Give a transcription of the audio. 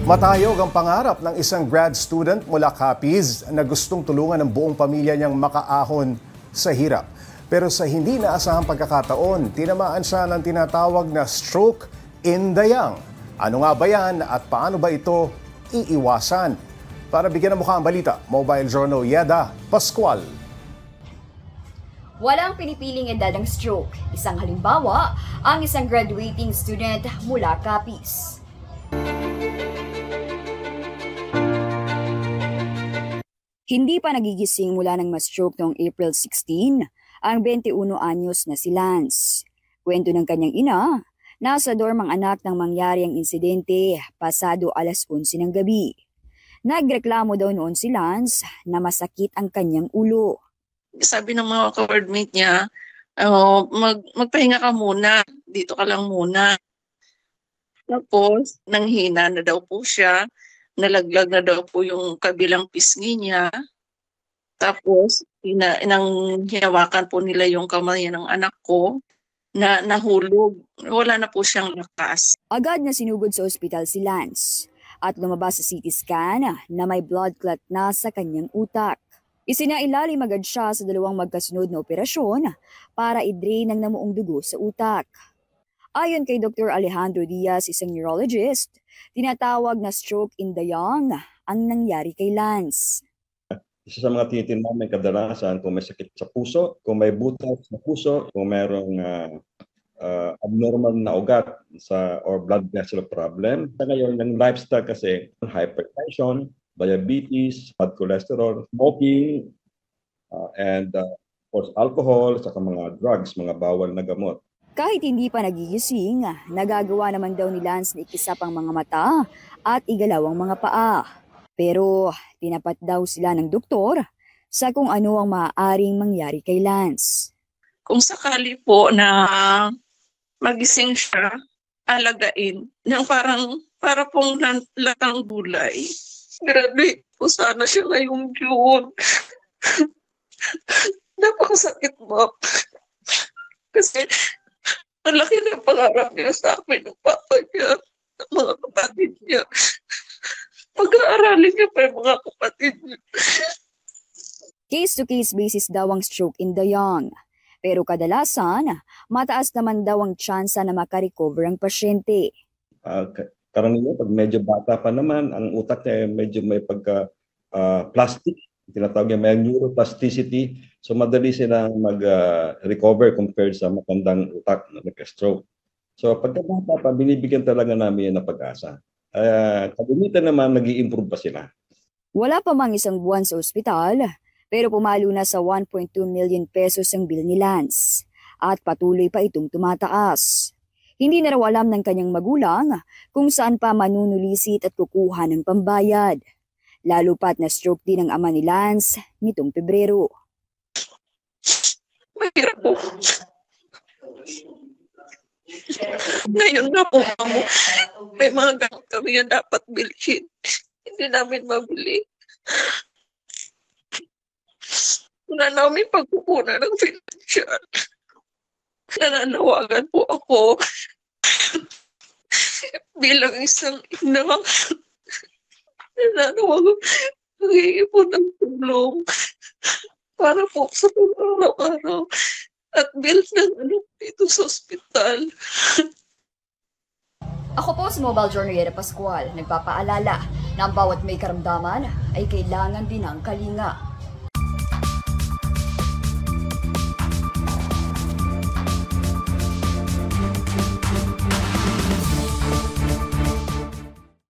Matayog ang pangarap ng isang grad student mula Capiz na gustong tulungan ang buong pamilya niyang makaahon sa hirap. Pero sa hindi naasahang pagkakataon, tinamaan siya ng tinatawag na stroke in the young. Ano nga ba yan at paano ba ito iiwasan? Para bigyan ng mukha ang balita, Mobile Journal Yeda Pascual. Walang pinipiling edad ang stroke. Isang halimbawa, ang isang graduating student mula Capiz. Hindi pa nagigising mula ng ma-stroke noong April 16 ang 21 anyos na si Lance. Kwento ng kanyang ina, nasa dorm ang anak nang mangyari ang insidente pasado alas 11 ng gabi. Nagreklamo daw noon si Lance na masakit ang kanyang ulo. Sabi ng mga ka-wordmate niya, magpahinga ka muna, dito ka lang muna. Tapos, nanghina na daw po siya, nalaglag na daw po yung kabilang pisngi niya. Tapos, hinawakan po nila yung kamay ng anak ko na nahulog. Wala na po siyang lakas. Agad na sinugod sa ospital si Lance at lumabas sa CT scan na may blood clot na sa kanyang utak. Isinailalim agad siya sa dalawang magkasunod na operasyon para i-drain ang namuong dugo sa utak. Ayon kay Dr. Alejandro Diaz, isang neurologist, tinatawag na stroke in the young ang nangyari kay Lance. Isa sa mga tinitin namin kadalasan kung may sakit sa puso, kung may butas sa puso, kung mayroong abnormal na ugat or blood vessel problem. Sa ngayon, yung lifestyle kasi, hypertension, diabetes, bad cholesterol, smoking, and of course alcohol, saka mga drugs, mga bawal na gamot. Kahit hindi pa nagigising, nagagawa naman daw ni Lance na ikisap ang mga mata at igalaw ang mga paa. Pero tinapat daw sila ng doktor sa kung ano ang maaaring mangyari kay Lance. Kung sakali po na magising siya, alagain ng para pong latang gulay. Graduate po sana siya ngayong June. Napakasakit mo. Kasi ang laki ng pangarap niya sa amin ng papa niya, ng mga kapatid niya. Pag-aaralin niya pa yung mga kapatid niya. Case-to-case basis daw ang stroke in the young. Pero kadalasan, mataas naman daw ang tsansa na makarecover ang pasyente. Karaniwan, pag medyo bata pa naman, ang utak niya medyo may plastic. Tinatawag niya may neuroplasticity. So madali silang mag-recover compared sa matandang utak na nagka-stroke. So pagkabata pa, binibigyan talaga namin ng pag-asa. Kalimitan naman, nag-i-improve pa sila. Wala pa mang isang buwan sa ospital, pero pumalo na sa 1.2 million pesos ang bill ni Lance. At patuloy pa itong tumataas. Hindi na raw alam ng kanyang magulang kung saan pa manunulisit at kukuha ng pambayad. Lalo pat na stroke din ang ama ni Lance nitong Pebrero. Mahirap po. Ngayon na po, may mga gamit kami na dapat bilhin. Hindi namin mabili. Wala namin pagkukunan ng financial. Nananawagan po ako bilang isang ina. Nananawagan, nanghihingi po ng tulong para po sa pang-araw-araw at bills ng dito sa ospital. Ako po si Mobile Journal Yeda Pascual, nagpapaalala na ang bawat may karamdaman ay kailangan din ng kalinga.